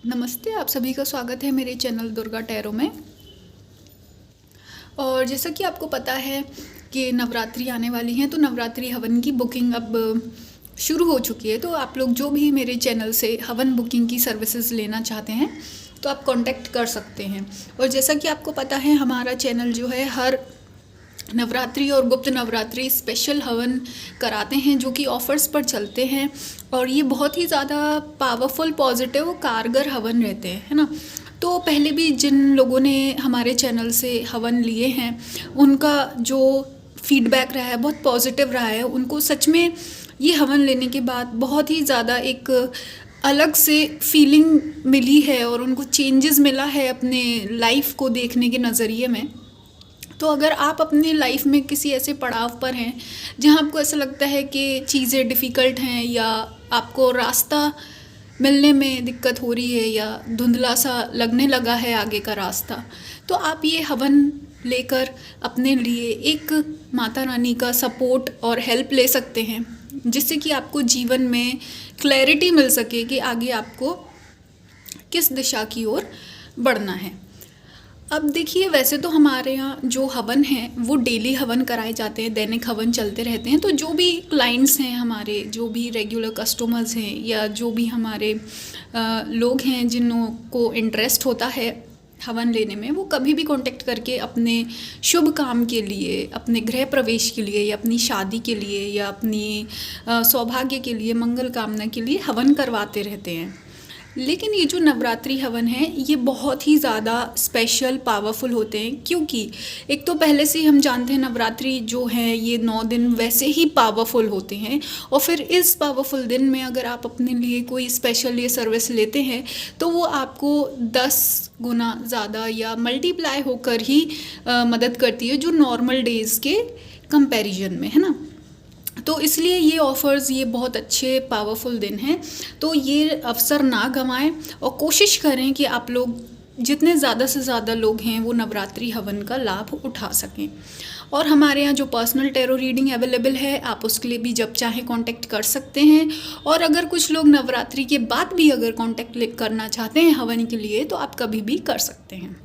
नमस्ते, आप सभी का स्वागत है मेरे चैनल दुर्गा टैरो में। और जैसा कि आपको पता है कि नवरात्रि आने वाली हैं, तो नवरात्रि हवन की बुकिंग अब शुरू हो चुकी है। तो आप लोग जो भी मेरे चैनल से हवन बुकिंग की सर्विसेज लेना चाहते हैं तो आप कांटेक्ट कर सकते हैं। और जैसा कि आपको पता है, हमारा चैनल जो है हर नवरात्रि और गुप्त नवरात्रि स्पेशल हवन कराते हैं, जो कि ऑफ़र्स पर चलते हैं। और ये बहुत ही ज़्यादा पावरफुल, पॉजिटिव, कारगर हवन रहते हैं, है ना। तो पहले भी जिन लोगों ने हमारे चैनल से हवन लिए हैं, उनका जो फीडबैक रहा है बहुत पॉजिटिव रहा है। उनको सच में ये हवन लेने के बाद बहुत ही ज़्यादा एक अलग से फीलिंग मिली है और उनको चेंजेस मिला है अपने लाइफ को देखने के नज़रिए में। तो अगर आप अपनी लाइफ में किसी ऐसे पड़ाव पर हैं जहां आपको ऐसा लगता है कि चीज़ें डिफ़िकल्ट हैं, या आपको रास्ता मिलने में दिक्कत हो रही है, या धुंधला सा लगने लगा है आगे का रास्ता, तो आप ये हवन लेकर अपने लिए एक माता रानी का सपोर्ट और हेल्प ले सकते हैं, जिससे कि आपको जीवन में क्लैरिटी मिल सके कि आगे आपको किस दिशा की ओर बढ़ना है। अब देखिए, वैसे तो हमारे यहाँ जो हवन हैं वो डेली हवन कराए जाते हैं, दैनिक हवन चलते रहते हैं। तो जो भी क्लाइंट्स हैं हमारे, जो भी रेगुलर कस्टमर्स हैं, या जो भी हमारे लोग हैं जिन्हों को इंटरेस्ट होता है हवन लेने में, वो कभी भी कांटेक्ट करके अपने शुभ काम के लिए, अपने गृह प्रवेश के लिए, या अपनी शादी के लिए, या अपनी सौभाग्य के लिए, मंगल कामना के लिए हवन करवाते रहते हैं। लेकिन ये जो नवरात्रि हवन है ये बहुत ही ज़्यादा स्पेशल, पावरफुल होते हैं, क्योंकि एक तो पहले से ही हम जानते हैं नवरात्रि जो है ये 9 दिन वैसे ही पावरफुल होते हैं। और फिर इस पावरफुल दिन में अगर आप अपने लिए कोई स्पेशल ये सर्विस लेते हैं तो वो आपको 10 गुना ज़्यादा या मल्टीप्लाई होकर ही मदद करती है, जो नॉर्मल डेज़ के कंपैरिजन में, है ना। तो इसलिए ये ऑफ़र्स, ये बहुत अच्छे पावरफुल दिन हैं। तो ये अवसर ना गंवाएं और कोशिश करें कि आप लोग जितने ज़्यादा से ज़्यादा लोग हैं वो नवरात्रि हवन का लाभ उठा सकें। और हमारे यहाँ जो पर्सनल टैरो रीडिंग अवेलेबल है, आप उसके लिए भी जब चाहें कांटेक्ट कर सकते हैं। और अगर कुछ लोग नवरात्रि के बाद भी अगर कांटेक्ट करना चाहते हैं हवन के लिए, तो आप कभी भी कर सकते हैं।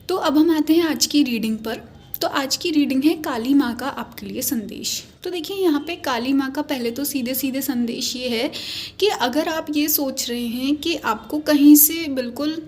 तो अब हम आते हैं आज की रीडिंग पर। तो आज की रीडिंग है काली माँ का आपके लिए संदेश। तो देखिए, यहाँ पे काली माँ का पहले तो सीधे सीधे संदेश ये है कि अगर आप ये सोच रहे हैं कि आपको कहीं से बिल्कुल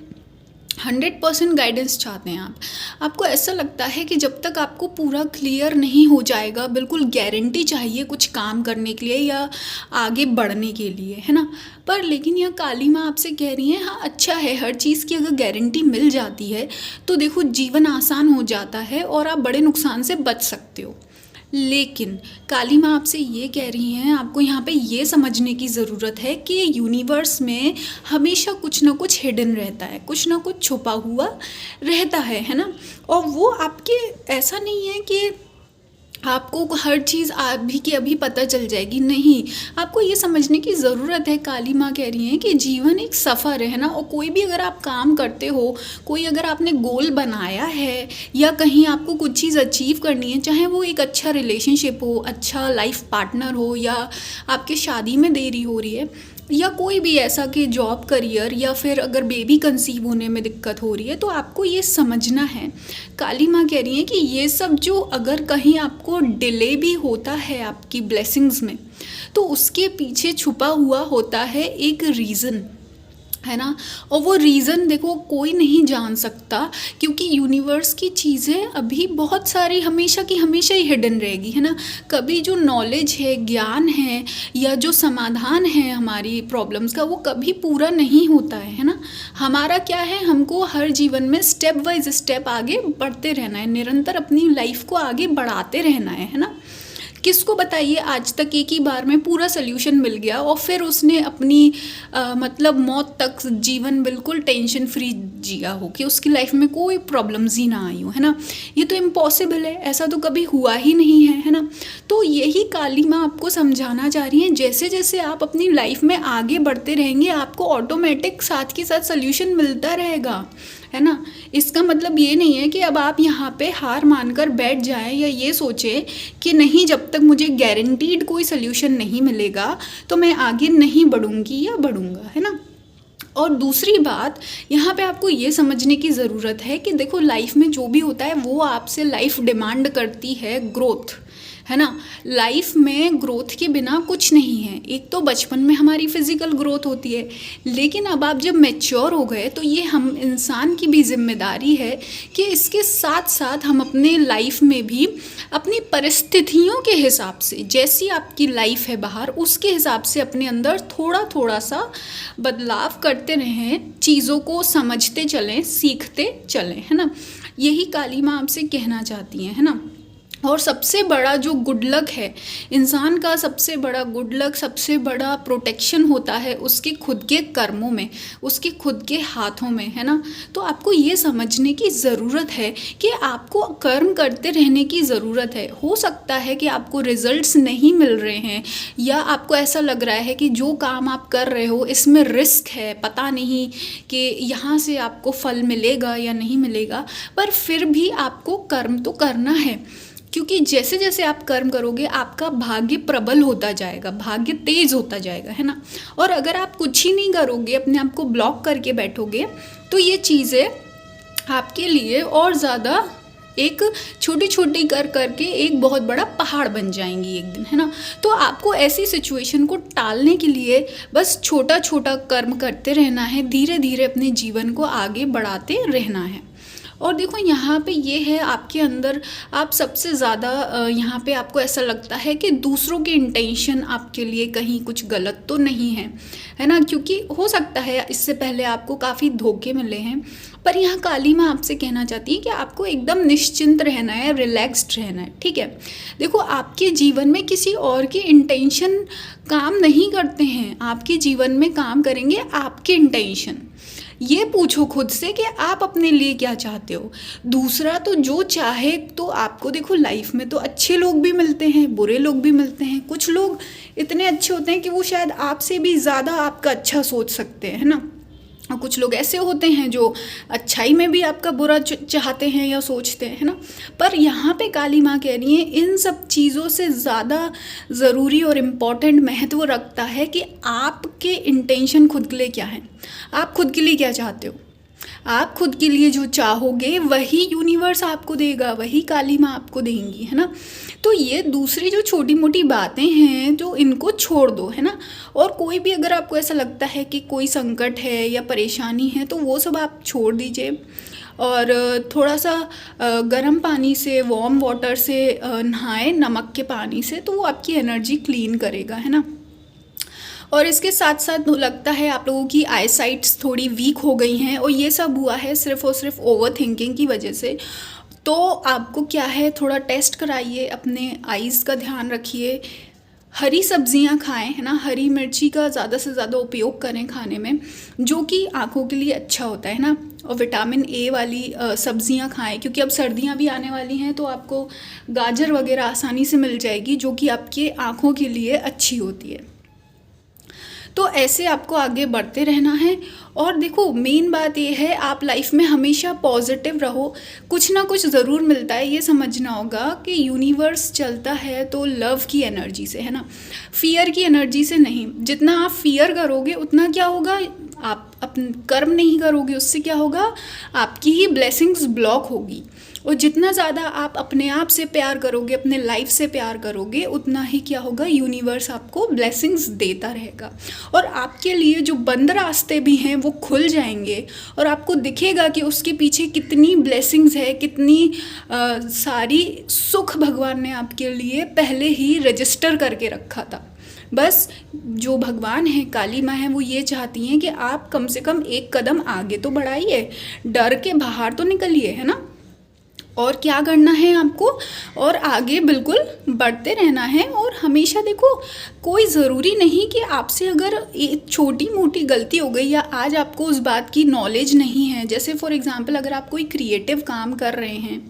100% गाइडेंस चाहते हैं, आपको ऐसा लगता है कि जब तक आपको पूरा क्लियर नहीं हो जाएगा, बिल्कुल गारंटी चाहिए कुछ काम करने के लिए या आगे बढ़ने के लिए, है ना। पर लेकिन यह काली माँ आपसे कह रही है, हाँ अच्छा है, हर चीज़ की अगर गारंटी मिल जाती है तो देखो जीवन आसान हो जाता है और आप बड़े नुकसान से बच सकते हो। लेकिन काली माँ आपसे ये कह रही हैं, आपको यहाँ पे ये समझने की ज़रूरत है कि यूनिवर्स में हमेशा कुछ ना कुछ हिडन रहता है, कुछ ना कुछ छुपा हुआ रहता है ना। और वो आपके, ऐसा नहीं है कि आपको हर चीज़ अभी की अभी पता चल जाएगी, नहीं। आपको ये समझने की ज़रूरत है, काली माँ कह रही हैं कि जीवन एक सफ़र है ना। और कोई भी अगर आप काम करते हो, कोई अगर आपने गोल बनाया है, या कहीं आपको कुछ चीज़ अचीव करनी है, चाहे वो एक अच्छा रिलेशनशिप हो, अच्छा लाइफ पार्टनर हो, या आपके शादी में देरी हो रही है, या कोई भी ऐसा कि जॉब, करियर, या फिर अगर बेबी कंसीव होने में दिक्कत हो रही है, तो आपको ये समझना है। काली माँ कह रही है कि ये सब जो अगर कहीं आपको डिले भी होता है आपकी ब्लेसिंग्स में, तो उसके पीछे छुपा हुआ होता है एक रीज़न, है ना। और वो रीज़न देखो कोई नहीं जान सकता, क्योंकि यूनिवर्स की चीज़ें अभी बहुत सारी हमेशा की हमेशा ही हिडन रहेगी, है ना। कभी जो नॉलेज है, ज्ञान है, या जो समाधान है हमारी प्रॉब्लम्स का, वो कभी पूरा नहीं होता है ना। हमारा क्या है, हमको हर जीवन में स्टेप बाय स्टेप आगे बढ़ते रहना है, निरंतर अपनी लाइफ को आगे बढ़ाते रहना है ना। किसको बताइए आज तक एक ही बार में पूरा सोल्यूशन मिल गया और फिर उसने अपनी मतलब मौत तक जीवन बिल्कुल टेंशन फ्री जिया हो, कि उसकी लाइफ में कोई प्रॉब्लम्स ही ना आई हो, है ना। ये तो इम्पॉसिबल है, ऐसा तो कभी हुआ ही नहीं है ना। तो यही काली माँ आपको समझाना चाह रही हैं, जैसे जैसे आप अपनी लाइफ में आगे बढ़ते रहेंगे, आपको ऑटोमेटिक साथ के साथ सोल्यूशन मिलता रहेगा, है ना। इसका मतलब ये नहीं है कि अब आप यहाँ पे हार मानकर बैठ जाएं, या ये सोचें कि नहीं, जब तक मुझे गारंटीड कोई सोल्यूशन नहीं मिलेगा तो मैं आगे नहीं बढ़ूंगी या बढ़ूंगा, है ना। और दूसरी बात, यहाँ पे आपको ये समझने की ज़रूरत है कि देखो लाइफ में जो भी होता है वो आपसे लाइफ डिमांड करती है ग्रोथ, है ना। लाइफ में ग्रोथ के बिना कुछ नहीं है। एक तो बचपन में हमारी फिजिकल ग्रोथ होती है, लेकिन अब आप जब मैच्योर हो गए तो ये हम इंसान की भी जिम्मेदारी है कि इसके साथ साथ हम अपने लाइफ में भी अपनी परिस्थितियों के हिसाब से, जैसी आपकी लाइफ है बाहर उसके हिसाब से अपने अंदर थोड़ा थोड़ा सा बदलाव करते रहें, चीज़ों को समझते चलें, सीखते चलें, है ना। यही काली माँ आपसे कहना चाहती हैं, है ना। और सबसे बड़ा जो गुड लक है, इंसान का सबसे बड़ा गुड लक, सबसे बड़ा प्रोटेक्शन होता है उसके खुद के कर्मों में, उसके खुद के हाथों में, है ना। तो आपको ये समझने की ज़रूरत है कि आपको कर्म करते रहने की ज़रूरत है। हो सकता है कि आपको रिजल्ट्स नहीं मिल रहे हैं, या आपको ऐसा लग रहा है कि जो काम आप कर रहे हो इसमें रिस्क है, पता नहीं कि यहाँ से आपको फल मिलेगा या नहीं मिलेगा, पर फिर भी आपको कर्म तो करना है, क्योंकि जैसे जैसे आप कर्म करोगे आपका भाग्य प्रबल होता जाएगा, भाग्य तेज होता जाएगा, है ना। और अगर आप कुछ ही नहीं करोगे, अपने आप को ब्लॉक करके बैठोगे, तो ये चीज़ें आपके लिए और ज़्यादा एक छोटी छोटी कर करके एक बहुत बड़ा पहाड़ बन जाएंगी एक दिन, है ना। तो आपको ऐसी सिचुएशन को टालने के लिए बस छोटा छोटा कर्म करते रहना है, धीरे धीरे अपने जीवन को आगे बढ़ाते रहना है। और देखो यहाँ पे ये है आपके अंदर, आप सबसे ज़्यादा यहाँ पे आपको ऐसा लगता है कि दूसरों के इंटेंशन आपके लिए कहीं कुछ गलत तो नहीं है ना, क्योंकि हो सकता है इससे पहले आपको काफ़ी धोखे मिले हैं। पर यहाँ काली माँ आपसे कहना चाहती है कि आपको एकदम निश्चिंत रहना है, रिलैक्स्ड रहना है, ठीक है। देखो आपके जीवन में किसी और के इंटेंशन काम नहीं करते हैं, आपके जीवन में काम करेंगे आपके इंटेंशन। ये पूछो खुद से कि आप अपने लिए क्या चाहते हो। दूसरा तो जो चाहे, तो आपको देखो लाइफ में तो अच्छे लोग भी मिलते हैं, बुरे लोग भी मिलते हैं। कुछ लोग इतने अच्छे होते हैं कि वो शायद आपसे भी ज़्यादा आपका अच्छा सोच सकते हैं, है ना। और कुछ लोग ऐसे होते हैं जो अच्छाई में भी आपका बुरा चाहते हैं या सोचते हैं, है ना। पर यहाँ पे काली माँ कह रही है इन सब चीज़ों से ज़्यादा ज़रूरी और इम्पॉर्टेंट महत्व रखता है कि आपके इंटेंशन खुद के लिए क्या है, आप खुद के लिए क्या चाहते हो। आप खुद के लिए जो चाहोगे वही यूनिवर्स आपको देगा, वही काली माँ आपको देंगी, है ना। तो ये दूसरी जो छोटी मोटी बातें हैं जो इनको छोड़ दो, है ना। और कोई भी अगर आपको ऐसा लगता है कि कोई संकट है या परेशानी है तो वो सब आप छोड़ दीजिए, और थोड़ा सा गर्म पानी से, वार्म वाटर से नहाएं, नमक के पानी से, तो वो आपकी एनर्जी क्लीन करेगा, है ना। और इसके साथ साथ लगता है आप लोगों की आई साइट्स थोड़ी वीक हो गई हैं, और ये सब हुआ है सिर्फ और सिर्फ ओवर थिंकिंग की वजह से। तो आपको क्या है, थोड़ा टेस्ट कराइए, अपने आइज़ का ध्यान रखिए, हरी सब्जियां खाएं, है ना। हरी मिर्ची का ज़्यादा से ज़्यादा उपयोग करें खाने में, जो कि आँखों के लिए अच्छा होता है ना। और विटामिन ए वाली सब्जियां खाएं, क्योंकि अब सर्दियां भी आने वाली हैं, तो आपको गाजर वगैरह आसानी से मिल जाएगी, जो कि आपके आँखों के लिए अच्छी होती है। तो ऐसे आपको आगे बढ़ते रहना है। और देखो मेन बात ये है, आप लाइफ में हमेशा पॉजिटिव रहो, कुछ ना कुछ ज़रूर मिलता है। ये समझना होगा कि यूनिवर्स चलता है तो लव की एनर्जी से, है ना, फियर की एनर्जी से नहीं। जितना आप फियर करोगे उतना क्या होगा, आप अपन कर्म नहीं करोगे, उससे क्या होगा, आपकी ही ब्लेसिंग्स ब्लॉक होगी। और जितना ज़्यादा आप अपने आप से प्यार करोगे, अपने लाइफ से प्यार करोगे, उतना ही क्या होगा, यूनिवर्स आपको ब्लेसिंग्स देता रहेगा। और आपके लिए जो बंद रास्ते भी हैं वो खुल जाएंगे, और आपको दिखेगा कि उसके पीछे कितनी ब्लेसिंग्स है, कितनी सारी सुख भगवान ने आपके लिए पहले ही रजिस्टर करके रखा था। बस जो भगवान है, काली माँ है, वो ये चाहती हैं कि आप कम से कम एक कदम आगे तो बढ़ाइए, डर के बाहर तो निकलिए, है ना। और क्या करना है आपको, और आगे बिल्कुल बढ़ते रहना है। और हमेशा देखो, कोई ज़रूरी नहीं कि आपसे अगर एक छोटी मोटी गलती हो गई या आज आपको उस बात की नॉलेज नहीं है, जैसे फॉर एग्जांपल अगर आप कोई क्रिएटिव काम कर रहे हैं,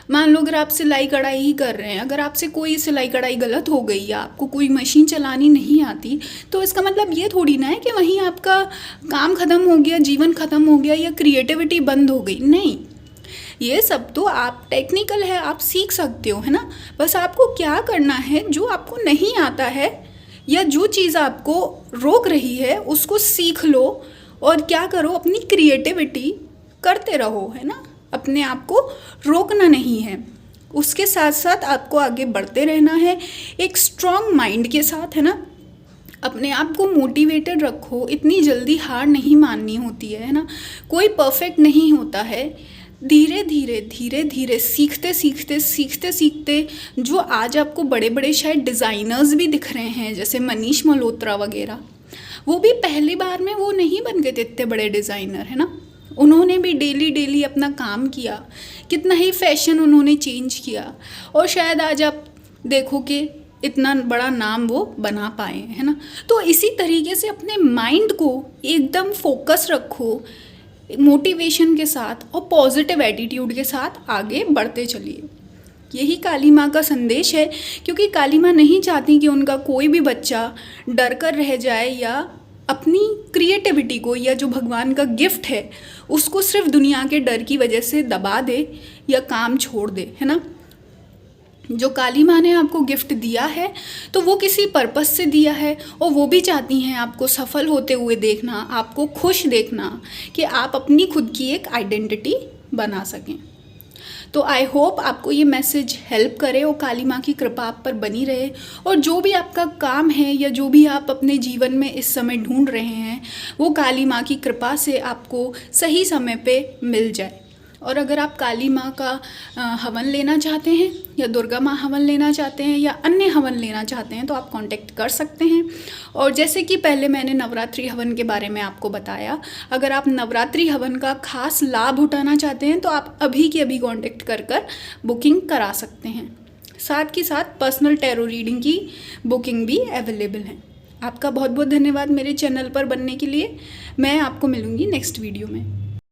मान लो अगर आप सिलाई कढ़ाई ही कर रहे हैं, अगर आपसे कोई सिलाई कढ़ाई गलत हो गई या आपको कोई मशीन चलानी नहीं आती, तो इसका मतलब ये थोड़ी ना है कि वहीं आपका काम ख़त्म हो गया, जीवन ख़त्म हो गया, या क्रिएटिविटी बंद हो गई। नहीं, ये सब तो आप टेक्निकल है, आप सीख सकते हो, है ना। बस आपको क्या करना है, जो आपको नहीं आता है या जो चीज़ आपको रोक रही है उसको सीख लो, और क्या करो, अपनी क्रिएटिविटी करते रहो, है ना, अपने आप को रोकना नहीं है। उसके साथ साथ आपको आगे बढ़ते रहना है एक स्ट्रॉन्ग माइंड के साथ, है ना। अपने आप को मोटिवेटेड रखो, इतनी जल्दी हार नहीं माननी होती है ना। कोई परफेक्ट नहीं होता है। धीरे धीरे धीरे धीरे सीखते सीखते सीखते सीखते जो आज आपको बड़े बड़े शायद डिज़ाइनर्स भी दिख रहे हैं, जैसे मनीष मल्होत्रा वगैरह, वो भी पहली बार में वो नहीं बन गए थे इतने बड़े डिज़ाइनर, है ना। उन्होंने भी डेली डेली अपना काम किया, कितना ही फैशन उन्होंने चेंज किया, और शायद आज आप देखो कि इतना बड़ा नाम वो बना पाए, है ना। तो इसी तरीके से अपने माइंड को एकदम फोकस रखो, मोटिवेशन के साथ और पॉजिटिव एटीट्यूड के साथ आगे बढ़ते चलिए। यही काली माँ का संदेश है, क्योंकि काली माँ नहीं चाहती कि उनका कोई भी बच्चा डर कर रह जाए या अपनी क्रिएटिविटी को या जो भगवान का गिफ्ट है उसको सिर्फ दुनिया के डर की वजह से दबा दे या काम छोड़ दे, है ना। जो काली माँ ने आपको गिफ्ट दिया है तो वो किसी पर्पस से दिया है, और वो भी चाहती हैं आपको सफल होते हुए देखना, आपको खुश देखना, कि आप अपनी खुद की एक आइडेंटिटी बना सकें। तो आई होप आपको ये मैसेज हेल्प करे और काली माँ की कृपा आप पर बनी रहे, और जो भी आपका काम है या जो भी आप अपने जीवन में इस समय ढूंढ रहे हैं वो काली माँ की कृपा से आपको सही समय पे मिल जाए। और अगर आप काली माँ का हवन लेना चाहते हैं या दुर्गा माँ हवन लेना चाहते हैं या अन्य हवन लेना चाहते हैं तो आप कांटेक्ट कर सकते हैं। और जैसे कि पहले मैंने नवरात्रि हवन के बारे में आपको बताया, अगर आप नवरात्रि हवन का खास लाभ उठाना चाहते हैं तो आप अभी के अभी कांटेक्ट कर बुकिंग करा सकते हैं। साथ ही साथ पर्सनल टैरो रीडिंग की बुकिंग भी अवेलेबल है। आपका बहुत बहुत धन्यवाद मेरे चैनल पर बनने के लिए। मैं आपको मिलूँगी नेक्स्ट वीडियो में।